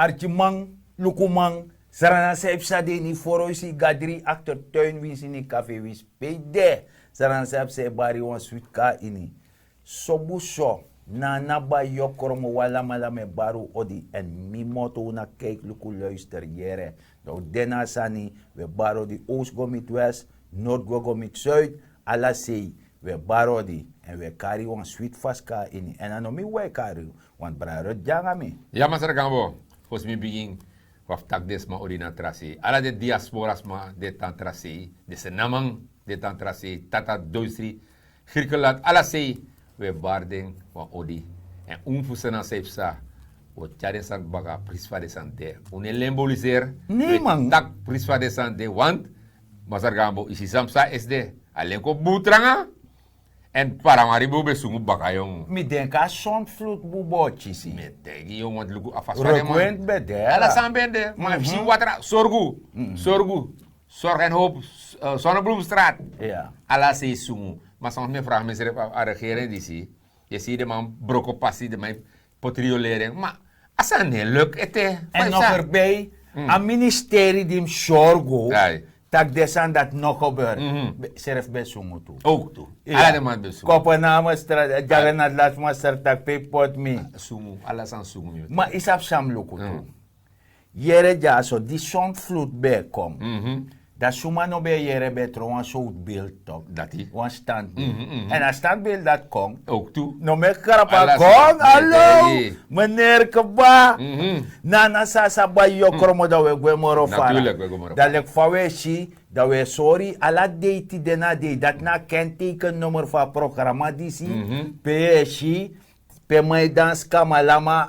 Archimang, Lukumang, Sarana Sep Sade ni Foroisi Gadri actor tuin wins in café wins payde. Sarana Sep se bari wan sweet ka ini. Sobuso na naba yokoromo wala malame baru odi en mi moto na kijk luku luister jere. Nou dena sani we baro di oost go met west, noord go met zuid, ala sei we baro di en we carry wan sweet faska ini. En ano mi we carry wan braro janga mi. Ja, mas gambo. Fos mi begin waf tak des ma odi na trasi. Ala de diasporas ma de tan trasi, de senamang de tan trasi, tata doisri, girkelat ala sei we barding wa odi. En unfusena seipsa. O tjade san baga prisva de sante. Une lemboliser. Nee, man. Tak prisva de sante. Want, masar gambo, isi samsa SD. Alenko butranga. En paramaribo besungu baka yung. Mi denka zonvloed bubochi si. Metegi yung want lugu afaswa de man. Rekwent bedera. Ala sambende. Maar si watra. Sorgu. Sorgu. Zorg en hoop. Zonnebloemstraat. Ja. Ala se sungu. Maar soms me vraag me serep a regeren die si. Je ziet de man broko passie de man potrioleren. Maar asan ne leuk ete. En nog erbij, een ministerie die hem zorgo, tak desan dat nog gebeurt. Seref besungu toe. Ook toe. Ala de man besungu. Kopenhagen straat, jagan at last master tak pay pot me. Sungu. Ala san sungu. Maar isap sam luku toe. Jere ja so, die zonvloed bij kom. Dat suma no be jere betro wan soort beeld top. Dati. Wan standbeeld. En een standbeeld dat komt. Ook toe. No me krapa Ala kong, sa- hallo, Netegi. meneer Keba. Nana sasa ba yokromo da we gwe moro fara. Natuurlijk, we gwe moro Da lek fawe si, da we sorry, ala deiti dena de, dat na kenteken nummer van programma die si, pe si, pe mai dans kamalama,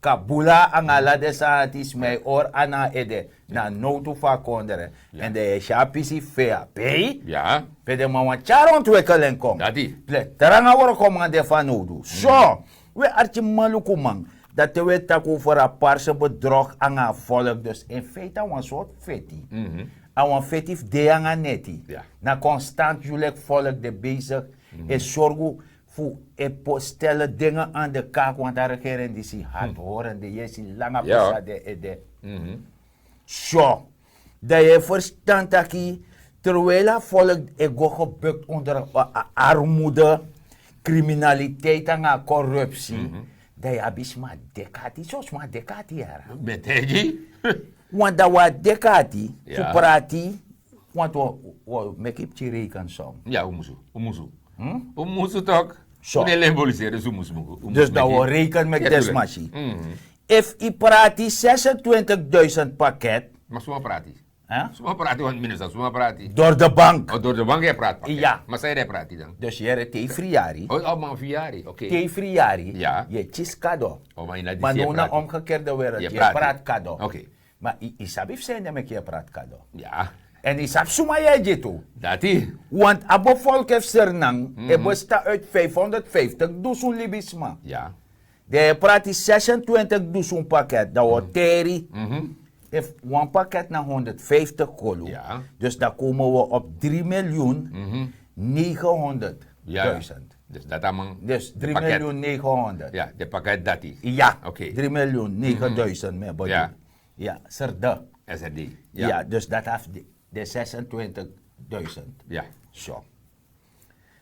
kabula ang ala de sa atis may or ana ede, na no to fa kondere. En de shapi si fea, pei, Ja. pe de mama char ontwikkeling kom. Dati. Teranga woro komande van nodu. Zo, we artje maluku man. Dat we tak over een paarse bedrog aan een volk. Dus in feite een soort feti. Aan een fetief de aan een neti. Ja. Na constant jullie volk de bezig. En zorgen voor stellen dingen aan de kaak. Want daar regeren die zich hard horen. Die je ziet lange Ja. de. Zo. Dat je verstand aki. Terwijl het volk ego gebukt onder armoede, criminaliteit en corruptie. Dat je abis maar dekati, zoals maar dekati jara. Metegi. Want dat wat dekati, Ja. voor prati, want we make it rekenen som. Ja, umusu. Umusu. Umusu toch? Zo. Une lemboliseren, zo umusu. Dus dat we rekenen met Ja, desmachi. tuurlijk. If I prati 26.000 pakket, Maar suma prati. hè, Suma prati, want minister, suma prati. door de bank. Oh, door de bank je praat pakket. Ja. Maar zij prati dan? Dus je hebt te friari. Oh, maar viari. Oké. Te friari, Ja. je chis kado. Oh, maar in dat Maar je nu na prati. omgekeerde wereld, Je je praat. praat kado. Oké. Maar isabi zijn dat met je praat kado. Ja. En isab suma je je toe. Dati. Want abo volk heeft sernang, e besta uit 550 dusun libisma. Ja. De praat is 26 dusun pakket, dat wordt teri. If one pakket naar 150 kolo. Ja. Dus dan komen we op 3.900.000. Ja. Dus dat allemaal. Dus de pakket. 3.900.000. Ja, de pakket dati. Ja, Oké. 3.900.000 meer body. Ja. Ja, serde. SRD. Ja. Dus dat heeft de 26.000. Ja. Zo.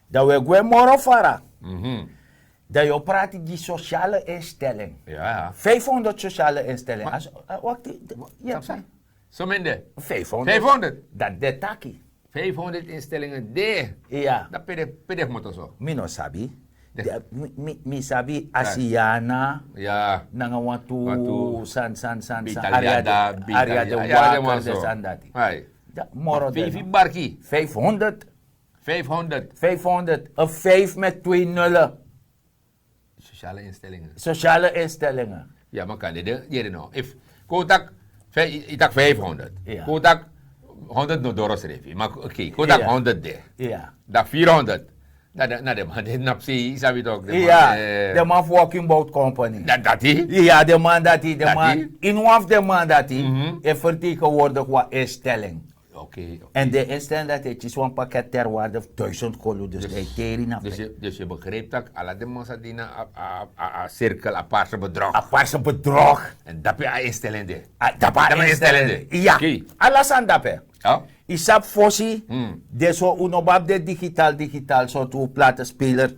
Dat we gaan morgen varen. Mhm. Dat je praat die sociale instelling. Ja. 500 sociale instellingen. Wacht, ja, Sapsa. Zo minder. 500. 500. Dat de taki. 500 instellingen D. Ja. Dat pdf moet zo. Mino sabi. De- Mi sabi Asiana. Ja. Nanga watu Watu san Bitaliada, area de water de sandati. Hai. Moro de. Vivi Barki. 500. 500 500. Een 5 met 2 nullen. sociale instellingen. Sociale instellingen. Ja, maar kan dit nou. If Kotak, itak 500. Ja. Kotak 100 no doros refi. Maar oké, Kotak Ja. 100 de. Ja. Dat 400. Na de man, dit napsi, sabi toch. Ja, de man Walking Boat Company. Dat die? Ja, de man dat hij, de Dat man, die? in one of de man dat hij, vertegenwoordigt wat instelling. Oké. En de instelling dat het is zo'n pakket ter waarde van 1000 kolo, dus de tering naar Dus je begrijpt dat alle de mensen die naar een cirkel aparte bedrag. Aparse bedrog. En dat je instelling de. Dat is instelling. Ja, Oké. alles aan dat hè. Ja? Isap fossi, Hmm. de zo unobab de digital zo toe platenspeler,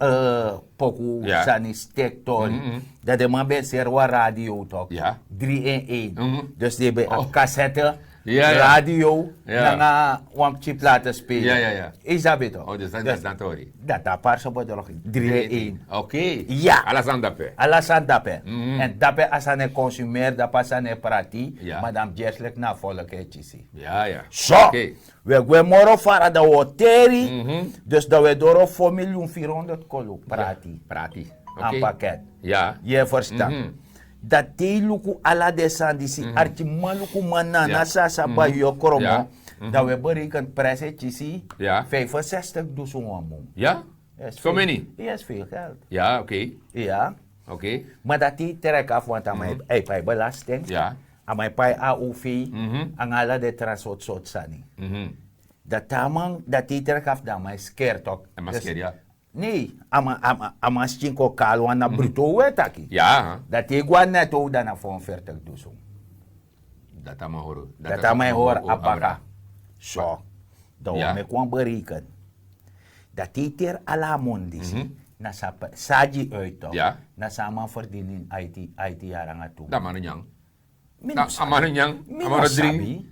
poku, Ja. sani stekton. Dat de man bij serwa radio toch. Ja. 3-in-1. Mhm. Dus die bij een cassette, Ja, ja. radio, Ja. dan een platenspeler. Ja. Is dat beter? Oh, dus dat is dan toch. Dat aparse bedrog, 3-in-1. Oké. Ja. Alles aan dat je. Alles aan dape. En dape als een consumer, dape als een prati, Ja. maar dan jerselijk na volk hetjesi. Ja. Zo, Oké. we gaan morgen varen de hoteri, dus dat we door 4.400.000 kolo prati. Prati. Aan pakket. Ja. Je verstaat. Dat die luku ala de sandisi, arti maluku manana Ja. sasa ba yo kromo, Ja. dat we berekenen prijs hetjesi, Ja. 65.000 wamu. Ja? Yes, So veel- many? Yes, veel geld. Ja, oké. Ja. Oké. Maar dat die trek af, want aan mij pay belasting, Ja. aan mij pay AOV, Mhm. aan alle de transport sani. Mhm. Dat tamang, dat die trek af, dan mij scared ook. En maskeer, ja. Nee, ama stinko kalo na bruto wetaki. Ja. Dat die gwa net ook dan voor 40.000. Dat aan mij horen. Dat aan mij hoor apaka. Zo. Dat Ja. we kwam berekenen. Dat die ter ala mondis. Na saji uit toch. Ja. Na sama verdiening IT jarang toe. Dat man yang. Mino Dat amano yang. Mino Amano drink. sabi.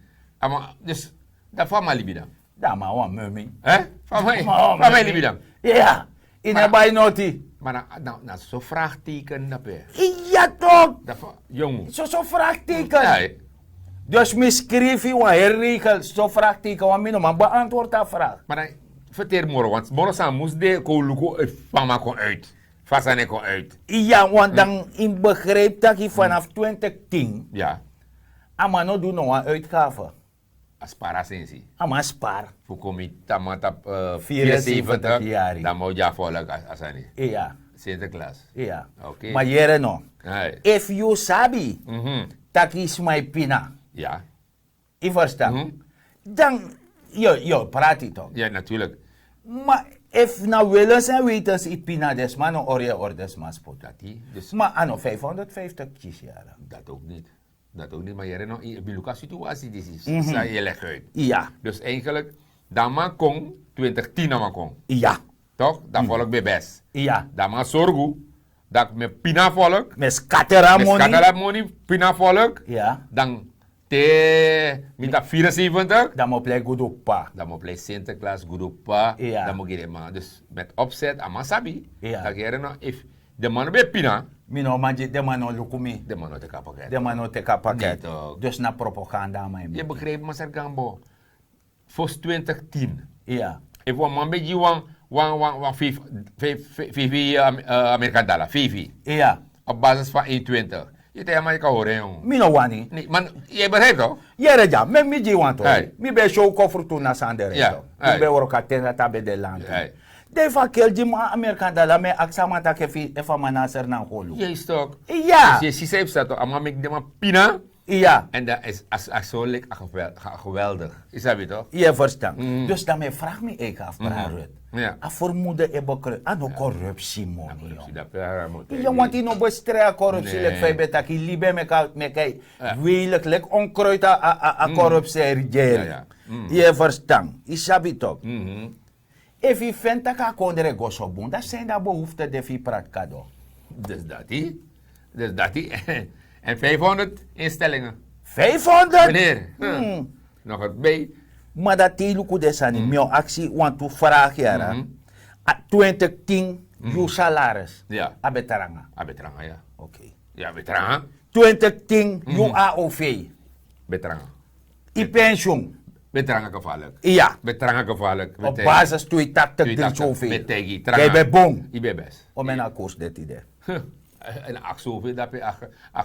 Dus dat van mij libidam. Dat maar wat mummy. Hè? Van mij libidam. Ja. In een bij noti. Maar nou zo vraagteken dat je. Ja toch. Dat van jong. Zo vraagteken. Ja. Dus misschreef je wat herregel. Zo vraagteken. Want mino maar beantwoord dat vraag. Maar dan verteer morgen, want morgen zijn moest de koluko van mij kon uit. Vast kon uit. Ja, want dan in begreep dat je vanaf 2010. Ja. Amano doen nog een uitgave. Als parasensie. Ama spaar. Voor kom je tamata 74 jaar. dan moet je volgen als hij. Ja. Sinterklaas. Ja. Oké. Maar jere no. Hey. If you sabi. Mhm. Dat is mijn pina. Ja. Je verstaat? Dan, yo, praat je toch? Ja, natuurlijk. Maar if nou willen zijn weten ze pina des man or je ordes man spot. Dat die. Dus Maar ano 550 jaar. dat ook niet. Dat ook niet. Maar jij nog in een situatie die is. Zij je legt uit. Ja. Dus eigenlijk, dan maar kon 2010 dan maar kon. Ja. Toch? Dat volk bij best. Ja. Dan maar zorgen dat met pina volk. Met scatera Met money. skatala money, pina volk. Ja. Dan te met dat 74. Dan moet plek goed op pa. Dan moet je Sinterklaas goed op pa. Ja. Dan moet je maar. Dus met opzet, amasabi. Ja. Dat je nog, if de man bij pina, Mino manji de man no lukumi. de man uit de kapakket. De man no teka pakket. Nee, toch. Dus na propaganda mijn. Je begrijpt, maar zeg Gambo. Voor 2010. Ja. If one man bij je Vivi Amerikaan dollar. Vivi. Ja. Op basis van 1,20. Je tegen mij kan horen, jongen. Mino wani. Nee, man, je begrijpt toch? Yere ja, me mi ji want Hey. Mi be show koffer tu na sandere. Ja. Mi Hey. be worka tena tabe de land. Hey. De va kel ji ma Amerikan dala me aksama ta ke fi efa manaser na holu. Juist toch? Ja. Dus je ziet dat toch? Maar ik de man pina. Ja. En dat is als zo lekker geweldig. Is dat weer toch? Je verstaan. Dus dan me vraag me ik af, Rut. Ja. A vermoeden e bekre, ano corruptie money. Corruptie, dat is moet. Je want in op bestrijden corruptie, Nee. lek feit beta ki libe me kai, welijk lek onkruid a corruptie regering. Ja. Je verstaan. Isabi toch. Mhm. If je vindt dat ik kondere gosobun, dat zijn de behoeften die je praat kado. Dus dat die. Dus dat die. En 500 instellingen. 500? Meneer. Nog het bij. Maar dat die luku desani, mijn actie want to vraag jara. A 2010, je salaris. Ja. A betaranga. Betranga, ja. Oké. Ja, betranga. 2010, je AOV. Betranga. I pensioen. Betranga gevaarlijk. Ja. Betranga gevaarlijk. Op basis to je takte deel zoveel. Betegi. Jij bent bong. Je bent best. Om een koers dit idee. En ach zoveel dat je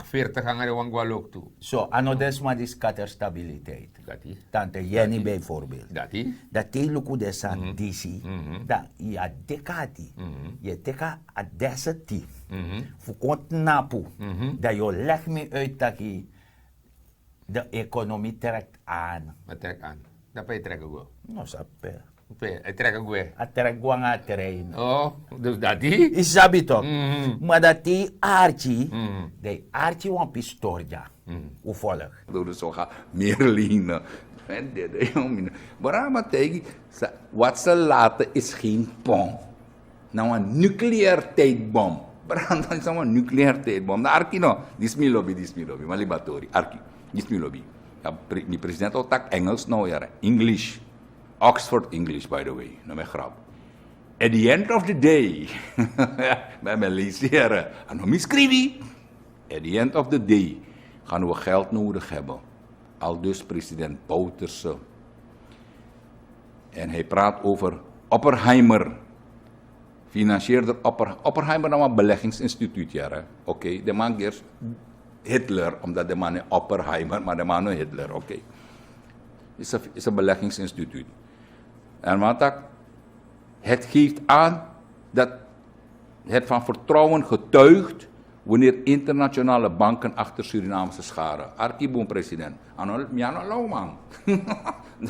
40 gaan er wang ook toe. Zo, ano desma die scatterstabiliteit. Dat die. Tante Jenny bijvoorbeeld. Dat die. Dat die luku desan disi. Dat ja dekati. Je teka a desati. Fukont napu. Dat je leg me uit dat je de economie trekt aan. Maar trek aan. Dapat i-track gue. No sape. I-track gue. Atrek gua nga terrain. Oh, dus dati? Isabi to. Mhm. Maar dat die Archie, Mhm. de Archie wan pistorja. Hoe volg. Door de soga Merline. Waarom tegen wat ze laten is geen bom. Nou een nucleaire tijdbom. Waarom dan is nou een nucleaire tijdbom? Nou Arki no, dis mi lobby, malibatori. Arki, dis mi lobby. Ja, die president al tak Engels nou ja, English. Oxford English by the way, nou mijn grap. At the end of the day, bij mijn lezen, en nog miskrieven. At the end of the day gaan we geld nodig hebben. Al dus president Bouterse. En hij praat over Oppenheimer. Financierde Oppenheimer nou een beleggingsinstituut, ja. Oké, de man is Hitler, omdat de man is Oppenheimer, maar de man is Hitler, oké. Is een beleggingsinstituut. En wat het geeft aan dat het van vertrouwen getuigt wanneer internationale banken achter Surinaamse scharen. Arkiboom president. Ano miano law man.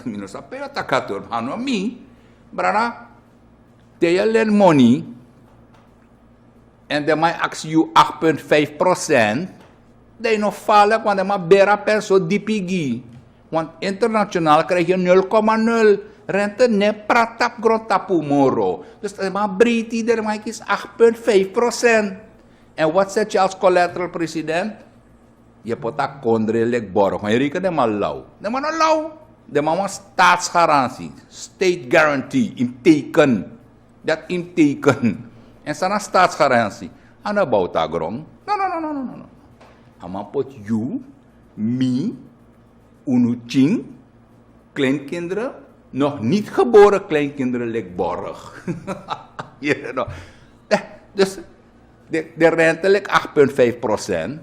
Mino sa pero takator ano mi. Brana they lend money en de mij actie you 8.5%. They no vallen want de maar bera perso dipigi. Want internationaal krijg je 0,0. Rente ne pratap grotapu moro. Dus de maar Briti der maar is 8.5%. En wat zet je als collateral president? Je pot kondrelek borg. Maar je rekent hem al lauw. De man al lauw. De man was staatsgarantie. State guarantee. In teken. Dat in teken. En sana staatsgarantie. En dan bouwt dat grond. No. Ama pot you, me, unuching, kleinkinderen, nog niet geboren kleinkinderen lek borg. You know. Dus de rente ligt 8.5%.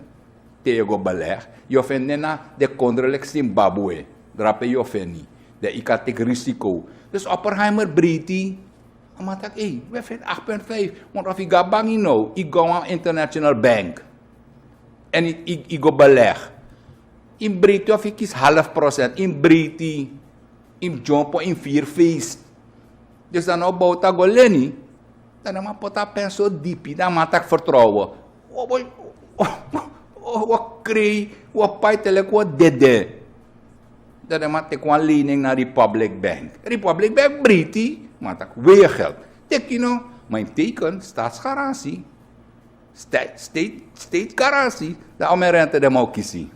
Tegen beleg. Je vindt na de kondre ligt Zimbabwe. Drape je vindt niet. De ikatik risico. Dus Oppenheimer Briti. Maar tak, we vinden 8.5. Want of ik ga bang nou, ik ga aan international bank. En ik ga beleg. In Briti of ik kies 0,5%. In Briti. In jumpo in 4 feest. Dus dan nou bouwt dat goleni. Dan maar pota penso dipi, dan maar tak vertrouwen. Wat kree, wat paitelek, wat dede. Dan maar tek een lening naar Republic Bank. Republic Bank Briti, maar tak weer geld. Tek je nou, mijn teken, staatsgarantie. State garantie, dat al mijn rente de mau kiesie.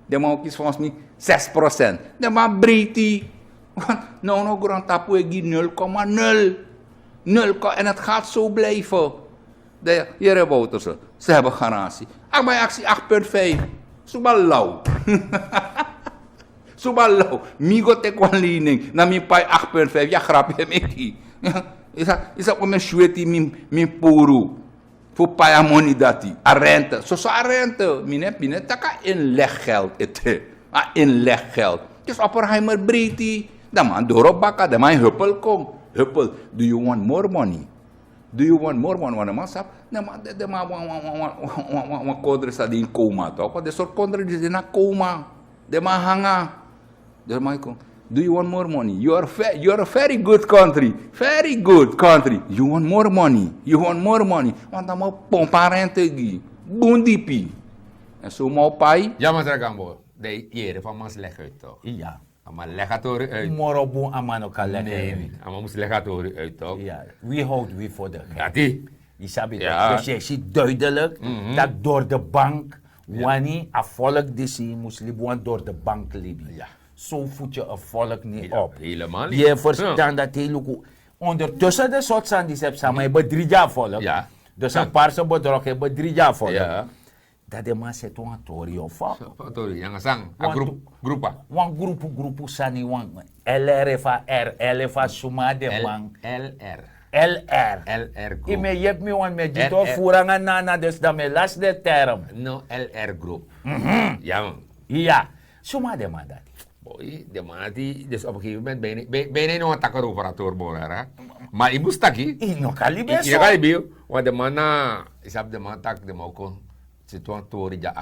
De mau kies volgens mij 6%. De maar Briti, nou grond tapu egi 0,0. En het gaat zo blijven. De heren Bouterse, ze hebben garantie. Ik bij actie 8.5. Subalau. Subalau. Migo te kwan lening. Na mijn pai 8.5. Ja, grapje meki. Is dat om een schweti min puru. Voor pai money dati. A rente. Zo a rente. Mine taka inleggeld. Inleggeld. Dus Oppenheimer Briti. Dan man dorobaka. Dan man huppel kom. Huppel, do you want more money? Do you want more money? Want masap, de ma kodre sa din coma to. Ko de sort kodre di na coma. De ma hanga. De ma ko. Do you want more money? You are a very good country. Very good country. You want more money? You want more money? Want dan mo pomparente gi. Bundipi. En zo mo pai. Ja, maar zeg gambo. De jere van mas leg uit toch? Ja. Maar legatori uit. Morobu amano ka leggen. Nee, maar moest legatori uit toch? Ja. Wie houdt wie voor de Ja, die. Je sabi Ja. dat. Dus je ziet duidelijk dat door de bank, wanneer een volk die moslim door de bank libi. Ja. Zo voed je een volk niet Ja, op. helemaal niet. Je verstaan dat heel goed. Ondertussen de soort zijn die ze hebben samen, hebben 3 jaar volk. Ja. Dus een paar ze bedrog hebben 3 jaar volk. Ja. Dat de man zet een tori of wat. Tori, yang sang, a grupa. Wan grupo sani wan LRFA LFA suma de man. LR. LR. LR group. Ime yep me wan me jito LR. furangan nana dus dat me last de term. No, LR group. Ja, man. Ja, suma de man dat. Boy, de man die, dus op een gegeven moment ben je nog een takkeroperator boren, maar je moest takkie. Ino Je kalibe kan je bio, want de man na, is op de man tak, de man kon Tori ja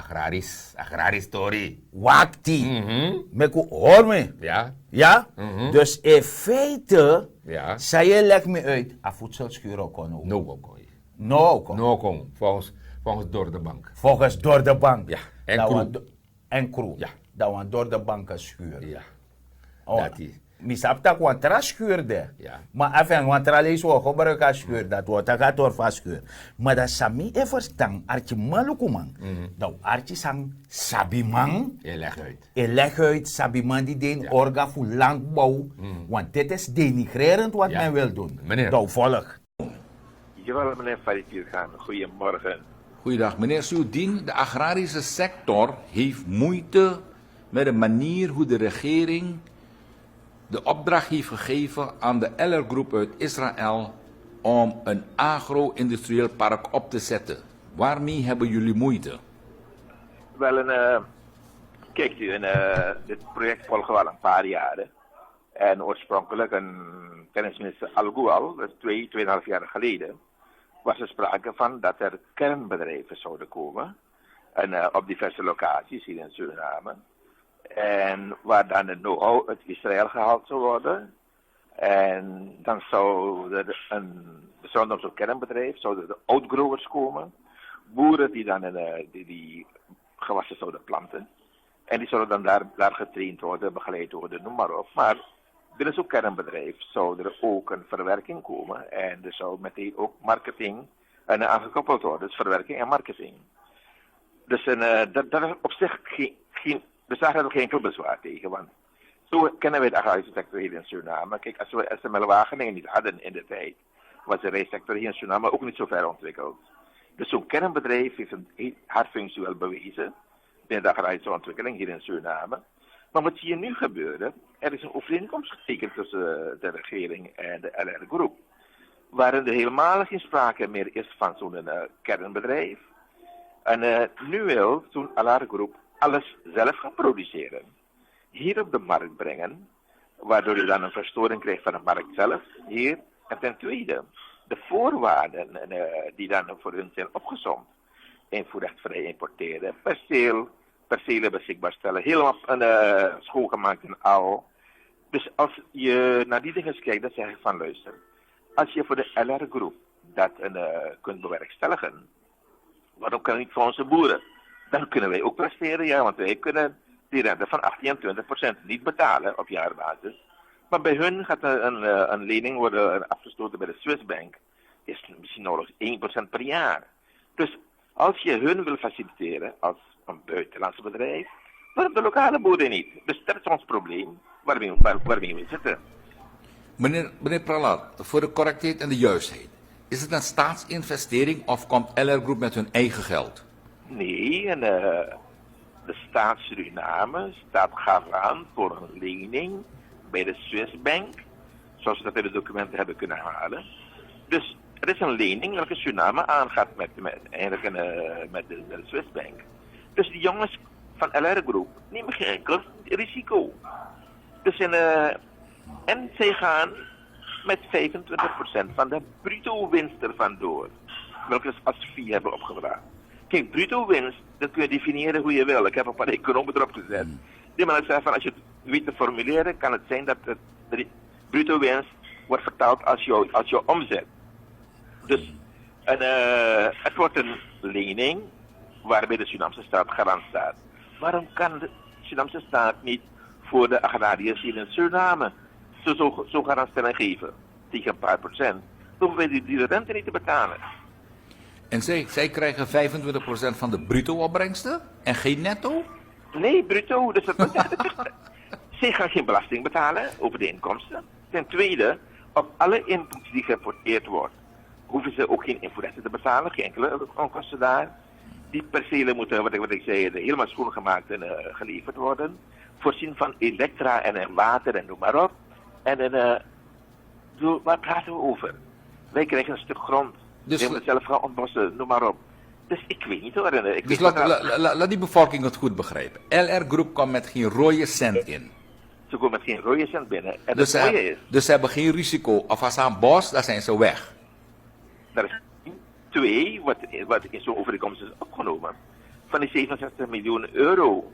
agraris tori. Wakti. Meku hoor me. Ja, Ja? Dus in feite, ja. zei je legt me uit, a voedselschuur ook kon ook. No go. No, kon. No kom, volgens door de bank. Volgens door de bank. Ja, en Dat crew. wan en crew. Ja. Dat wan door de banken schuur. Ja. Oh, Dat is. misap tak wan tra schuurde. Ja. Maar even, wan tra lees wo gebruik a schuur, dat wordt tak a door van schuur. Maar dat sami e verstang, artje malukumang. Dat artje sang sabimang. Je legt uit. Je legt uit, sabiman die den orga voor landbouw. Want dit is denigrerend wat Ja. men wil doen. Meneer. Nou, volg. Jawel, meneer Farid gaan. Goedemorgen. Goeiedag, meneer Soudien. De agrarische sector heeft moeite met de manier hoe de regering de opdracht heeft gegeven aan de Eller Groep uit Israël om een agro-industrieel park op te zetten. Waarmee hebben jullie moeite? Wel, kijkt u, dit project volgen we al een paar jaren. En oorspronkelijk, tijdens minister Al-Goual, dat is 2,5 jaar geleden, was er sprake van dat er kernbedrijven zouden komen. En op diverse locaties hier in Suriname. En waar dan het know-how uit Israël gehaald zou worden. En dan zou er bijzonder op zo'n kernbedrijf, zouden de outgrowers komen. Boeren die dan die gewassen zouden planten. En die zouden dan daar getraind worden, begeleid worden, noem maar op. Maar binnen zo'n kernbedrijf zou er ook een verwerking komen. En er zou meteen ook marketing aangekoppeld worden. Dus verwerking en marketing. Dus dat is op zich we zagen er ook geen enkel bezwaar tegen. Want zo kennen wij de agrarische sector hier in Suriname. Kijk, als we SML Wageningen niet hadden in de tijd, was de rijstsector hier in Suriname ook niet zo ver ontwikkeld. Dus zo'n kernbedrijf heeft een hard functie wel bewezen binnen de agrarische ontwikkeling hier in Suriname. Maar wat zie je nu gebeuren? Er is een overeenkomst getekend tussen de regering en de LR Groep. Waarin er helemaal geen sprake meer is van zo'n kernbedrijf. En nu wil zo'n LR Groep alles zelf gaan produceren. Hier op de markt brengen, waardoor je dan een verstoring krijgt van de markt zelf. Hier. En ten tweede, de voorwaarden die dan voor hun zijn opgesomd. Invoerrechtvrij importeren, percelen beschikbaar stellen, helemaal schoongemaakt en al. Dus als je naar die dingen kijkt, dan zeg ik van luister. Als je voor de LR Groep dat kunt bewerkstelligen, waarom kan niet voor onze boeren? Dan kunnen wij ook presteren, ja, want wij kunnen die rente van 18 en 20% niet betalen op jaarbasis. Maar bij hun gaat een lening worden afgesloten bij de Swiss Bank. Is misschien nodig 1% per jaar. Dus als je hun wil faciliteren als een buitenlandse bedrijf, waarom de lokale boeren niet? Dus dat is ons probleem waarmee we zitten. Meneer Pralat, voor de correctheid en de juistheid. Is het een staatsinvestering of komt LR Groep met hun eigen geld? Nee, de staat Suriname staat garant voor een lening bij de Swiss Bank, zoals we dat in de documenten hebben kunnen halen. Dus er is een lening welke Suriname aangaat met de Swiss Bank. Dus die jongens van LR Groep nemen geen enkel risico. Dus en zij gaan met 25% van de bruto winst ervan door, welke ze als fee hebben opgebracht. Kijk, bruto winst, dat kun je definiëren hoe je wil. Ik heb een paar economen erop gezet. Die man zegt van, als je het weet te formuleren, kan het zijn dat de bruto winst wordt vertaald als jouw omzet. Dus het wordt een lening waarbij de Surinaamse staat garant staat. Waarom kan de Surinaamse staat niet voor de agrariërs hier in Suriname zo garantstelling geven? Tegen een paar procent. Dan hoeven wij die rente niet te betalen. En zij krijgen 25% van de bruto-opbrengsten en geen netto? Nee, bruto. Dus zij gaan geen belasting betalen over de inkomsten. Ten tweede, op alle inputs die geïmporteerd wordt, hoeven ze ook geen invoerrechten te betalen, geen enkele onkosten daar. Die percelen moeten, wat ik zei, helemaal schoongemaakt en geleverd worden. Voorzien van elektra en water en noem maar op. En waar praten we over? Wij krijgen een stuk grond. Dus we moeten zelf gaan ontbossen, noem maar op. Dus ik weet niet hoor. Dus laat die bevolking het goed begrijpen. LR Groep komt met geen rode cent in. Ze komen met geen rode cent binnen. En Dus het mooie is, ze hebben geen risico. Of als ze aan bos, dan zijn ze weg. er is 2 wat in zo'n overeenkomst is opgenomen. van die 67 miljoen euro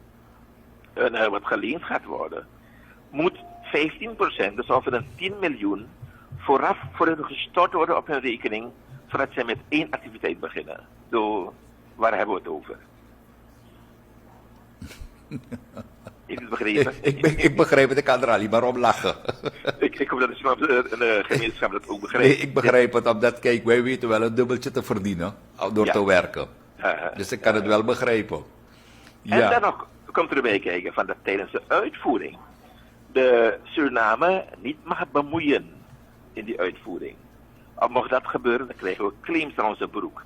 wat geleend gaat worden, moet 15%, dus ongeveer 10 miljoen, vooraf gestort worden op hun rekening, zodat zij met één activiteit beginnen. Waar hebben we het over? Is het begrepen? Ik begrijp het, ik kan er alleen maar om lachen. Ik hoop dat de gemeenschap dat ook begrijpt. Nee, ik begrijp het, omdat kijk, wij weten wel een dubbeltje te verdienen door te werken. Dus ik kan het wel begrijpen. En dan nog komt erbij kijken van dat tijdens de uitvoering de Suriname niet mag bemoeien in die uitvoering. Of mocht dat gebeuren, dan krijgen we claims aan onze broek.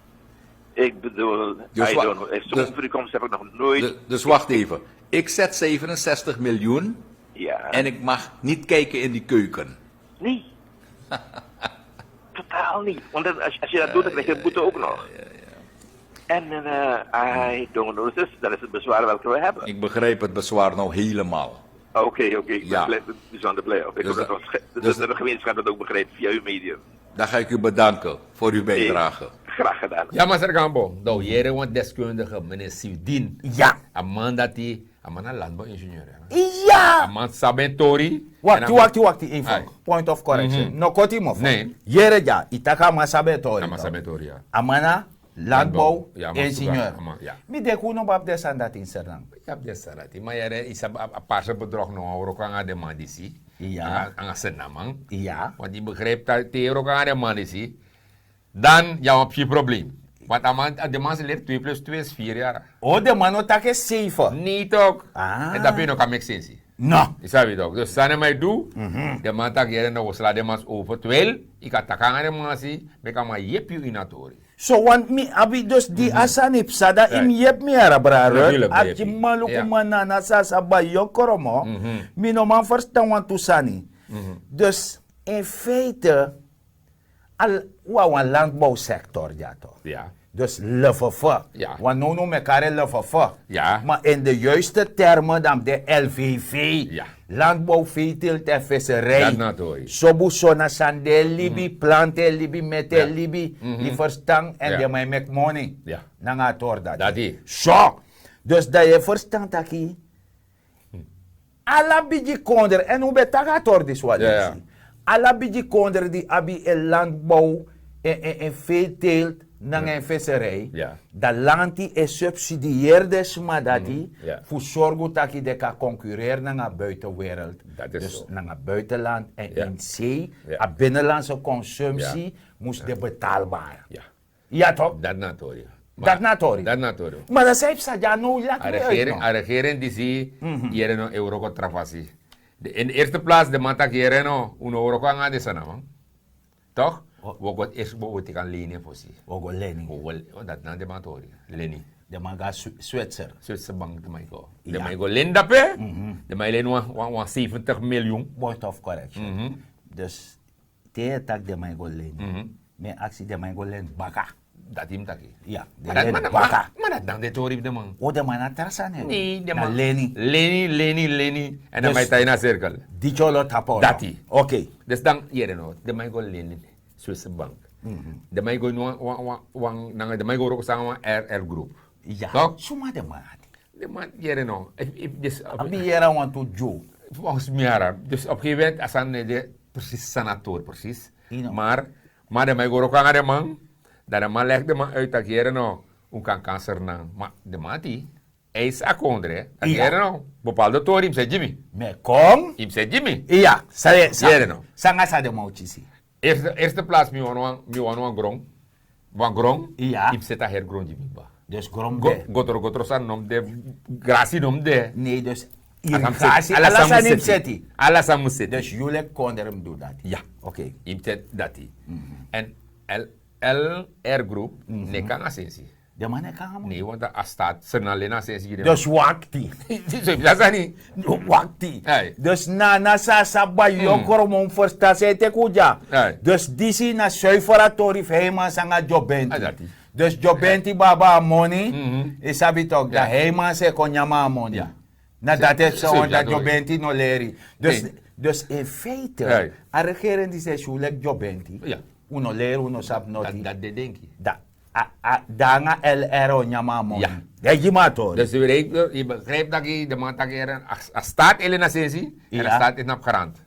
Ik bedoel, zo'n overeenkomst heb ik nog nooit... Dus wacht even. Ik zet 67 miljoen Ja. en ik mag niet kijken in die keuken. Nee. Totaal niet. Want als je dat doet, dan krijg je de boete ook nog. En I don't know. Dus dat is het bezwaar welke we hebben. Ik begrijp het bezwaar nou helemaal. Oké. Ik ben bijzonder blij op. Ik Dus hoop dat de gemeenschap dat ook begrijpt via uw medium. Dan ga ik u bedanken voor uw bijdrage. Graag gedaan. Ja, maar Gambo, nou, hier want deskundige meneer Sivdin. Ja. Amandati, amana landbouwingenieur. Ja! Amand Sabentori. Wacht, info. Ai. Point of correction. No koti mo. Nee. Yere ja, itaka masabetori. Ama Sabentori, ja. Amana, landbouw, Ja, maar ingenieur. Ama, ja. Mi de kuno bab de sandat in Serdang. Ja, desarati. Maar jere is een paarse bedrog nog hoor ook aan de mandisi. Ja. Aan senamang. Ja. Want die begrijpt dat de ook aan de mandisi. Dan ja, heb je een probleem. Want de man leert 2 plus 2 is 4 jaar. O de mano take 7. Niet ook. Ah. En dat ben je nog aan make sense. No. Je sabe toch? Dus sana mij doe, de man tak jere no sla de mas over. Terwijl, ik had takang de man si, me kan maar jep je inatori. So want mi abi dus di asanip sada Right. im yep mi ara braro. Natuurlijk, At yep. je maluku Ja. manana sa sa ba yokoromo. Mi no man verstaan want tusani. Dus in feite al wan landbouwsector ja toch. Ja. Dus leverve. Ja. Want no mekare leverve. Ja. Maar in de juiste termen dan de LVV. Ja. Landbouw, veeteelt en visserij. Dat natuurlijk. Sobu sona sande libi, planten libi, mete Ja. libi. Die verstand en Ja. die mij make money. Ja. Nanga tor dat. Dat die. Zo. Dus dat je verstand taki. Alla biji konder. En hoe betaka tor dis wat. Ja, ja. Alla biji konder die abi en landbouw en veeteelt. Nanga en visserij. Ja. Dat land die is subsidieerde sma dat die. Ja. Voor zorgen dat je kan concurreren naar de buitenwereld. Dat is dus zo. naar het buitenland en Ja. in zee. Ja. A binnenlandse consumptie moest de betaalbaar. Ja. Ja toch? Dat natuurlijk. Dat natuurlijk. Dat natuurlijk. Maar dat zei ze ja nou laat A me regering, uit. regering die zie, hier no euro ko travasi. In de eerste plaats de man tak hier no, un euro ko aan de sana man. Toch? We gaan eerst we gaan lenen voor zich. Ogo lening. Dat na de man tori. Leni. De man gaat Zwitser. Zwitser bank de mij go. De Ja. mij go len dape. De mij len wan 70 miljoen. Point of correction. Dus te tak de man go lening. Mijn actie de man go len baka. Dat hem taki. Ja, de Maar len dat baka. maar dat dan de tori de man. O de man atrasan he. Nee, de Na man. lening. Leni. En dan Dus- mij tayo na cirkel. Die cholo tapo. Dati. Oké. Dus dan hier no, de mij go lenen. Zwitser bank. De mij go de mij go ook samen RR Group. Ja. Toch? Suma de man. De man hier no. Dus Abi yera want to jo. volgens mij dus op een gegeven moment als aan de precies sanator precies. Ino. Maar de mij go ook aan de man. Dat de man legt de man uit dat hier no, hoe kan cancer na. Maar de man die hij is akondre. Dat Ja. hier no, bepaalde tori hem zei Jimmy. Me kom. Hem zei Jimmy. Iya, saya Yere no. Sanga sa de mauchisi. Eerste plaats mi wan grong. Wan grong. Ja. Hem zet daar her grong Jimmy ba. Dus grom de. Gotro san nom de grasi nom de. Nee, dus Asam irrigasi ala ala sa samu nim seti. seti. Ala samu seti. Dus jullie konden hem doen dat. Ja. Oké. Hem zet dati. En LR Group ne kan asensi. De man kan hem. Nee, want als staat senale na asensi. Dus wakti. Zo heb je dat niet. Wakti. Hey. Dus na sa sabba yokoro mon versta se te kuja. Hey. Dus disi na suiveratori heima sanga jobenti. Ah, dati. Dus jobenti baba money. Isabi toch da Ja. heima se konyama money. Ja. Na dat is Zo, zo ja, dat doe jobenti no leri. Dus Nee. dus in feite, Hey. a regering die zegt, "Shulek jobenti." Ja. Uno leri, uno sap noti. Dat de denki. Da. danga LR nyama mo. Ja. Je mato. Dus je begrijpt dat je de man dat je een staat in een sensie en een Ja. staat in een garant.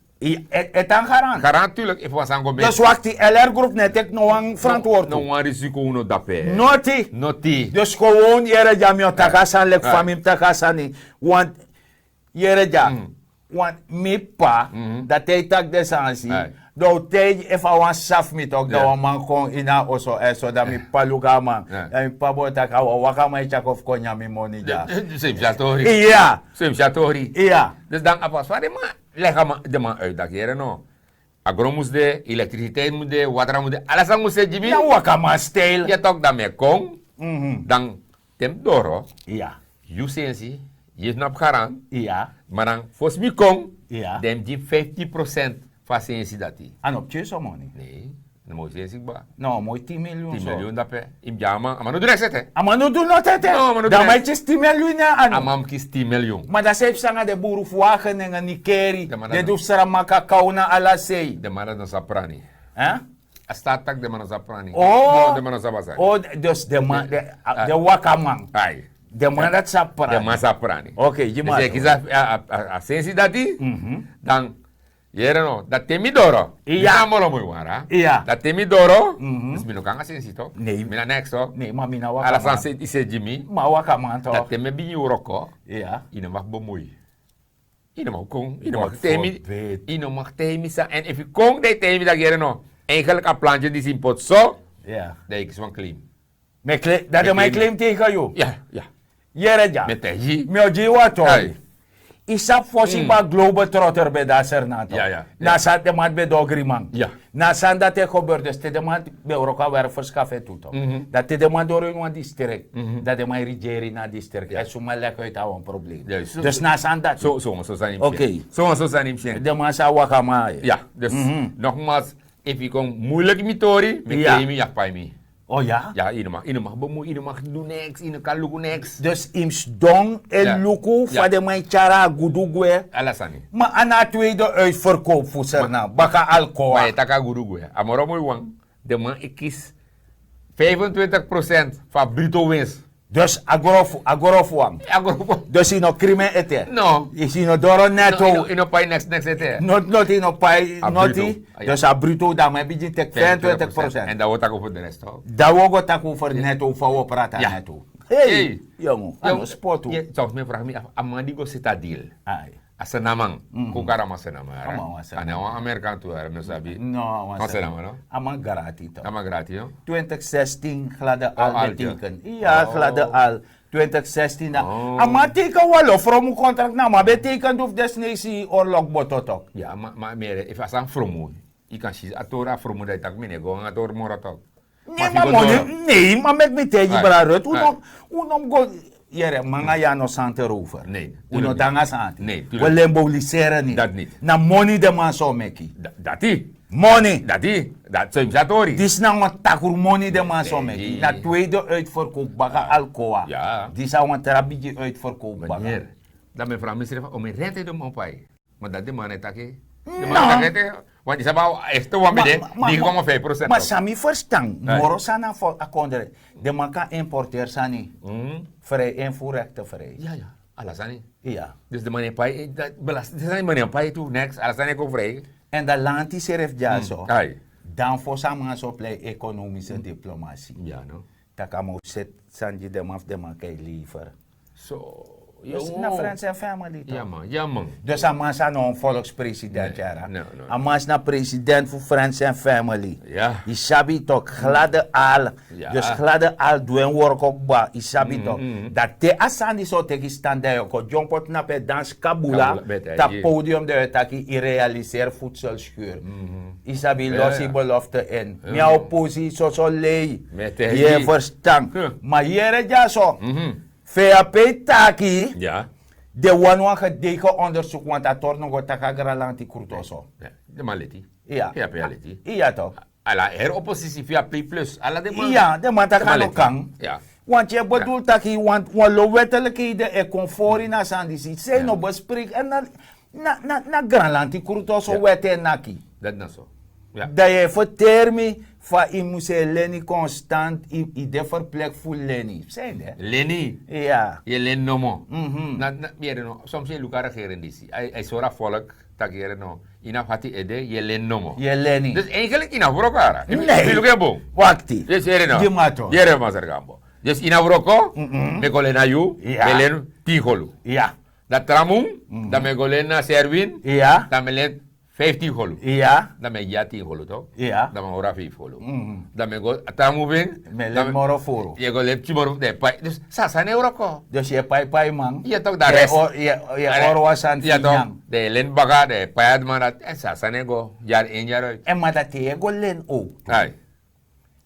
Het aan garant. Garant tuurlijk, if was aan go Dus wacht die LR groep net ik nog een verantwoord. No een risico no dape. Noti. Noti. Dus gewoon jere jamio takasa lek Ja. famim takasa ni. Want jere ja. Want mi pa dat hij tak desansi. Ja. Do tej if I want saf mi tok Ja. da man kon ina oso eso da mi pa luga man. Ja. Da mi pa bo tak awa waka mai chakov konya mi money ja. Same chatori. Iya. Same chatori. Iya. Dus dan apas waar leg de man uit dat hier no. Agro moest de, elektriciteit moet de, water moet de, alles aan moet Jimmy. Na waka man style. Je tok dan met kong, dan tem doro, Iya. you sensi, je snap garant, Iya. maar dan volgens mij kong, Ja. dem die 50% van sensi dat die. An op tje so money. Nee, dan moet je sensi ba. No, mooi 10 miljoen 10 so. miljoen dat pe, im jama, ama no direct zet Ama no do not het. No, maar no Dan do mai not. tje 10 miljoen na ano. Amam kies 10 miljoen. Maar dat heeft sanga de boeren wagen en nikeri. Ja, maar De dat- doet sarama kakao na ala sei. De man dan saprani. Hè? A staat tak de man saprani. Oh. No, de man sabasa. Oh, dus de man, de wakaman. Ai. De man dat sapra. De man saprani. Oké, je Dus mag. je kies a sensi dat die, dan Yere no, dat temidoro. Iya. Mina molo muy wara. Iya. Dat temidoro. Dus mino kanga sensi to. Nee. Mina next to. Nee, maar mina Ala san wakaman. ise Jimmy. Maar wakaman Dat toch? teme bi uroko. Ja. Ina mag bemoei. Ina mag kong. Ina God mag temi. forbid. Ina mag temi sa. En if you kong de temi dat yere no. Eigenlijk een plantje die simpot zo. Ja. Dat is van claim. Dat is mijn claim tegen jou. Ja, ja. Jere ja. Met teji. Meu je wat toch? Ai. Isap fosi ba global trotter be da sernato. Ja, ja. Na sa de mat be dogri man. Ja. Na sa dat te gebeurt dus te de mat be Europa werfers café tuto. Dat te de mat door in een district. Dat de mat rigeri na district. Ja. Suma lekker uit een probleem. Juist. Dus na sa dat. Zo zijn hem. Oké. Zo zijn hem. De mat sa wakama. Ja, dus nogmaals, if je komt moeilijk mitori, met Ja. temi jakpai mi. Oh ja? Ja, ine mag bemoeien, ine mag doen niks, ine kan lukken niks. Dus ims dong el Ja. luku Ja. fa de mat chara gudugwe. Alasani. Maar ana tweede uitverkoop voor serna. Baka alcohol. Maar je taka guru amoro mooi wang, de man ik kies 25% van bruto winst. Dus agorof wang. Agro. Dus ino crime ete. No. Is ino doro neto. Ino pai next ete. Not ino pai A noti. bruto. Ah, ja. Dus a bruto da maar begin tek 25%. En dat wordt ook voor de rest hoor. Da wogo taku voor neto voor we praten Ja. neto. Hey. Hey, jongen, ano sport Je zou me vragen, amandi go sita deal. Ai. Asenamang, kukara masenama. Ama masenama. Ane wa Amerikaan tu era, me sabi. No, Masenama, no? Amang garati to. Ama gratis, no? 2016 glade al al, beteken. Ja, glade al. 2016 na. Oh. Ama teken walo from een contract na, maar beteken hoef desnesi oorlog bototok. Ja, maar meer, if asan fromu, je kan zien, atora fromu dat ik mene go, ator moratok. Nee, maar money, nee, maar met me tegen Ai. brarut. Ai. Unom go, jere, manga ya no sante rover. Nee, Uno tuurlijk danga niet. sante. Nee, We tuurlijk lemboliseren niet. Dat niet. Na money de man zo meki. Dati, Money. dat zijn zatori. Dis na wat takur money de man zo Nee. meki. Na tweede uitverkoop baga alcoa. Ja. Dis na wat trabije uitverkoop baga. Meneer, dat mijn vrouw misref, om een rente de man pai. Maar dat de man hetake. De No. man het rente, want die sabau echt wan bede, 9,5%. Maar sami verstaan. Ai. Moro sana voor akondere. De man kan importer sani. Vrij invoerrechten vrij. Ja, ja, alasani. Ja. Dus de man het pai, dat belast, dat zijn man het pai toe, next, alasani ko vrij. En dat land is er ja zo. Ai. Dan voor samen zo play economische diplomatie. Ja, no. Takamo set sanji de maf de man kei liever. So, Dus na friends and family toch? Ja man, ja man. Dus Amas is een volkspresident, Nee, jara. no. Amas na president voor friends and family. Ja. Isabi toch glade al. Ja. Dus glade al doen work op ba. Isabi toch. Dat te asandi so teki stand daar ko jompot na pe dans kabula. Kabula, beter, Ta yeah. podium de taki irrealiseer voedselschuur. Isabi Ja. losi belofte in. Mia oppositie so lei. Beter, Je yeah. verstand. Ja. Maar jere ja so. VAP taki. Ja. De one gedegen onderzoek, want dat torno go taka gralanti kurtoso. Ja, de man leti. Ja. Ja, per leti. Ja toch? Ala heroppositie via Play Plus. Ala de man. Ja, de man taka no leti. kang. Ja. Want je bedoelt dat je, want lo wettelijkheden en comfort in asandisi, zijn no bespreek en na gralanti kurtoso Ja. wette naki. Dat nou zo. Ja. Dat je voor termi Fa i moest Lenny constant i de verplek voor Lenny. Zijn de? Lenny. Ja. Je len nomo. Meer no. Soms je luka regeren disi. Hij zora volk tageren no. Inaf hati ede je len nomo. Je Lenny. Dus eigenlijk inaf brokara. Nee. Je luka bo. Wakti. Dus here no. Gimato. Here mazar gambo. Dus inaf broko. Me kolena yu. Ja. Me len tigolu. Ja. Dat tramum. Dat me kolena Servin. Ja. Dat me len 15 golu. Ja. Dat me jati golu toch? Ja. Dat me ora 5 golu. Dat me go tramuving. Me len moro foro. Je go lep chimoro de pai. Dus sasa ne oroko. Dus je pai man. Je toch daar rest. Je orwasan Ja toch. finyang. De len baga de payad manat. Sasa ne go jaar in jaar uit. En maar dat je go len ook. Ai.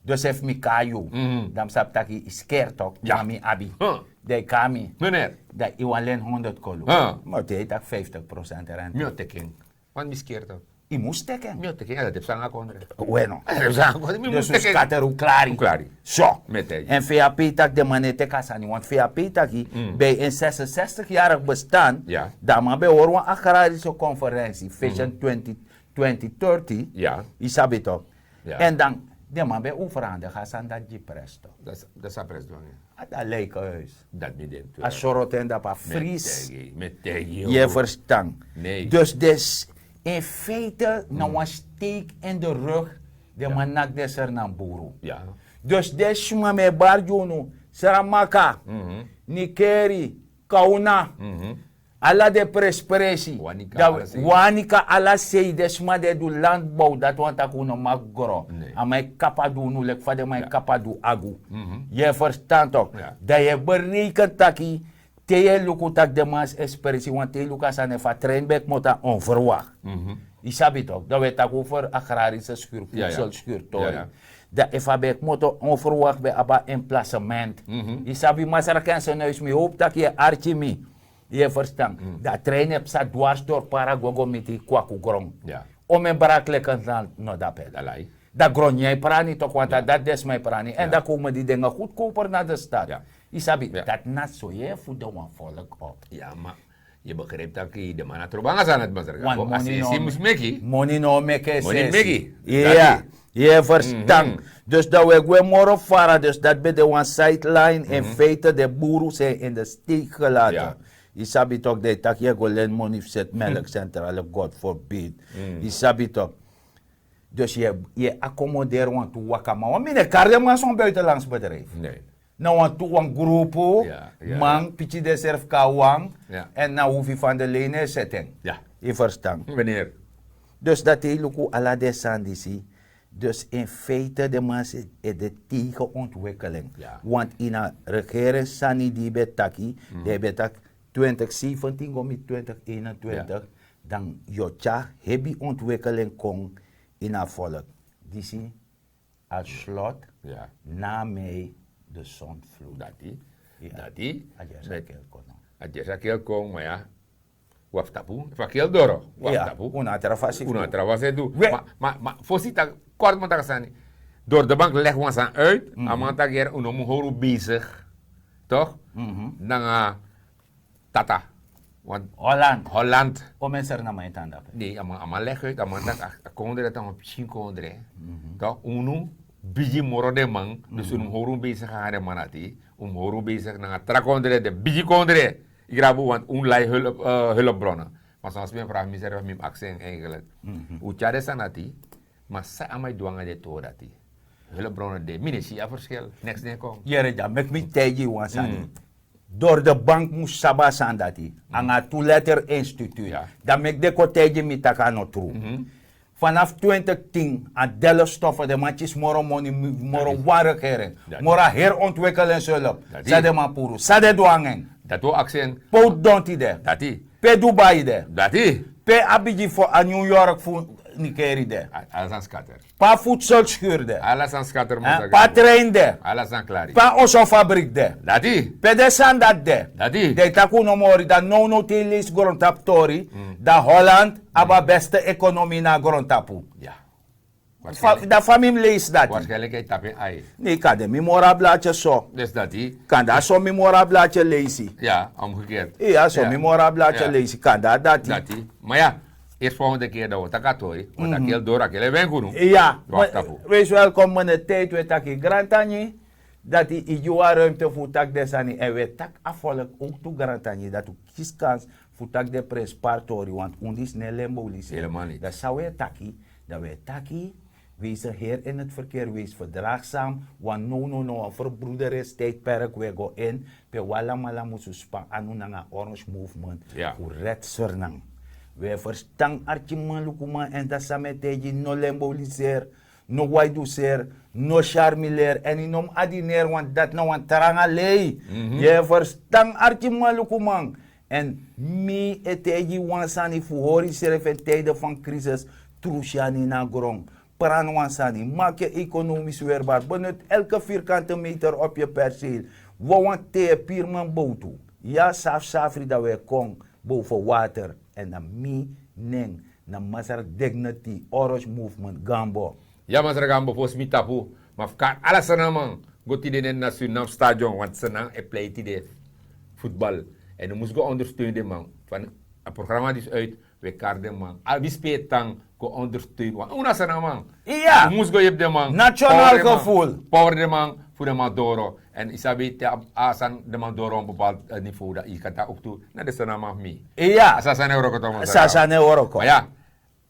Dus heeft mi kayo. Dan sap taki scared toch. Ja. Mami abi. Huh. De kami. Meneer. Dat iwan len 100 kolo. Maar het heet ook 50% rente. Mio teking. Want miskeerd toch. I moest teken. Mio teking. Dat heb sanga kondre. Bueno. Dat heb sanga kondre. Mio Dus we teking. scatteren klari. Klari. Zo. Met hij. En VAP tak de manete kasani. Want VAP taki bij een 66-jarig bestaan. Ja. Dan maar bij horen we een agrarische conferentie. Vision 2030. Ja. Isabi toch. Ja. En dan de man bij overhanden gaan aan dat je presto. Dat is apres doen. Dat lijkt huis. Dat midden. Als sorot en dat pa fries. Met tegi. Je verstand. Nee. Dus in feite nou een steek in de rug. De man nak des er naar boero. Ja. Dus desuma me barjono, Saramaka, Nikeri, Kauna, alla de prespresi, wanika alla sei desma de du landbouw, dat want ik uno mag gro. Amai kapadu nu lek fade mai kapadu agu. Je verstand toch? Dat je berekent taki, te je luku tak de mas expressie, want te luka sane fa treinbek mota onverwacht. Isabi toch? Dat we tak over agrarische schuur, voedselschuurtoren. Dat if abek moto onverwacht bij aba emplacement. Isabi masarakan zijn neus mee hoop dat je archimi. Je verstand. Dat trein heb sa dwars door Paragogo met die kwaku grong. Om een barakleken dan no dat pedalai. Dat grond jij prani toch, want dat des mij prani. En dan komen die dingen goedkoper naar de stad. Isabi, dat na zo je voedt de volk op. Ja, maar je begrijpt dat de man het robangas aan het mazerga. Want Als je moest meki. Money no make Money meki. Ja. Je verstand. Dus dat we morgen varen, dus dat bij de one sideline. In feite, de boeren zijn in de steek gelaten. Je sabi toch dat tak je golen money zet melk centrale, God forbid. Je sabi toch. Dus je accommodeert want toe wakama. Want mijn karde maar zo'n buitenlands bedrijf. Nee. Nou want toe een groepo, man, pichi de serf kawang. En nou hoef je van de lenen zetten. Ja. Je verstand. Wanneer? Dus dat hele ala de sandisi. Dus in feite de mensen de tegenontwikkeling. Want in een regering sani die betaki, die betak 2017 of 2021, dan jotja hebi ontwikkeling kon in een volk. Die zie als slot na mij de zondvloed. Dat die. Adjesa kel kon, maar ja. Waftapu, fakil doro. Waftapu. Una travasi. Una travasi do. Maar voorzitter, kort moet ik zeggen. Door de bank leggen we ons aan uit. Amanta keer uno muhoru bezig. Toch? Dan Tata. Want Holland. O mensen er naar mij tanda. Nee, ama leg uit. Amanta kondre dan op 5 kondre. Toch? Uno biji moro de man. Dus muhoru bezig gaan de manati. Muhoru bezig na trakondre de biji kondre. Ik raak want unlai hulpbronnen. Maar soms ben ik vraag me mijn accent eigenlijk. Ucade sanati, maar sa amai duanga de to dati. Hulpbronnen de minisi a verschil. Next day kom. Jere ja, mek mi teji wansani. Door de bank moest saba sandati. Anga two-letter instituut. Dan mek de ko teji mi takano tru. Vanaf 2010 aan delle stoffen de matjes moro money moro ware keren. Mora herontwikkelen zullen. Sade mapuru. Sade duangen. Dat wo accent. Pout donti de. Dati. Pe Dubai de. Dati. Pe Abidjan voor a New York voor Nikeri de. Alles aan scatter. Pa voedselschuur de. Alles aan scatter. Pa trein de. Alles aan klari. Pa osofabriek de. Dati. Pe de sandat de. Dati. De taku no mori da no telis grondtaptori. Da Holland aba beste economie na grondtapu. Ja. Da familie lees dat. Waarschijnlijk hij tappen ai. Nee, kan de memorablaadje zo. Dus dati. Kan daar zo memorablaadje lezen. Ja, omgekeerd. Ja, zo memorablaadje lezen. Kan daar dat. Dati. Maar ja, Eerst volgende keer dat we takatori, want dat heel door, dat heel wengoen. Ja, Wacht even. wees welkom met de tijd, we takken grantanje. Dat die idioa ruimte voor tak desani. En we tak afvallig ook toe grantanje. Dat u kieskans voor tak de prins partori. Want ondis ne lembo lise. Helemaal niet. Dat zou we taki. Dat we taki. Wees een heer in het verkeer. Wees verdraagzaam. Want no. Een verbroederis tijdperk. We go in. Pe wala mala musu span. Anu nanga orange movement. Ja. Voor red surnang. We verstaan archiman lukuma. En dat samen tegen no lembo liseer. No waiduser, no charmiler en inom adiner want dat nou een taranga lei. Je verstaan archiman lukumang. En mi etegi wansani fuhori seref in tijden van crisis trushani na grong. Paran wansani, maak je economisch weerbaar. Benut elke vierkante meter op je perceel. We want te pierman botu. Ja, safri dat we kong boven water. En dan mi neng. Na masar dignity, orange movement, gambo. Ja, mas ragam bopos mi tapu, maar kan alles naman. Go ti de nationaal stadion, want senang e play ti de voetbal. En dan moest go ondersteunen man. Van het programma is uit, we karden man. Al wie speelt dan go ondersteunen. Want una senang man. Ja. Moest go je de man. Nationaal gevoel. Power de man voor de Mandoro. En isabi te asan de Mandoro een bepaald niveau dat je kan daar ook toe. Na de senang man mi. Ja. Asasan euro kotoman. Sasane oroko. Maar ja,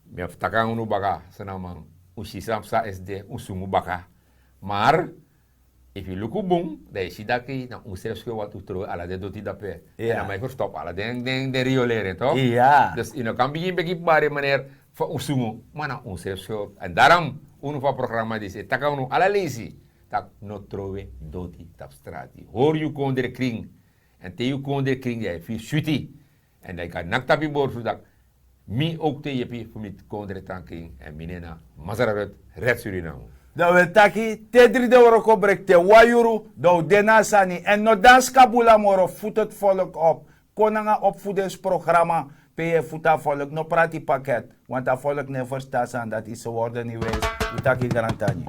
me takang unu baga senang man. Usisam sa SD usungu baka. Maar, if you look bung, dan is je dat je dan uselfs wat utro ala de doti dape. En dan mij verstop ala de rioleren toch? Ja. Dus je kan begin begrijpen manier van usungu, maar dan uselfs en daarom unu van programma die zegt, taka unu ala lazy, tak no trowe doti tap strati. Hoor je kon de kring en te je kon de kring jij fi shuti en dan kan nak tapi bor zodat mi ook te jepi voor met kondre tanking en minena Mazaret red Suriname. Dat we taki te 3 de oroko brek te wayuru do denasani en no dans kabula moro voet het volk op. Konanga opvoedingsprogramma pe voeta volk no prati pakket. Want dat volk ne verstaan dat is ze worden niet wees. We taki garantanje.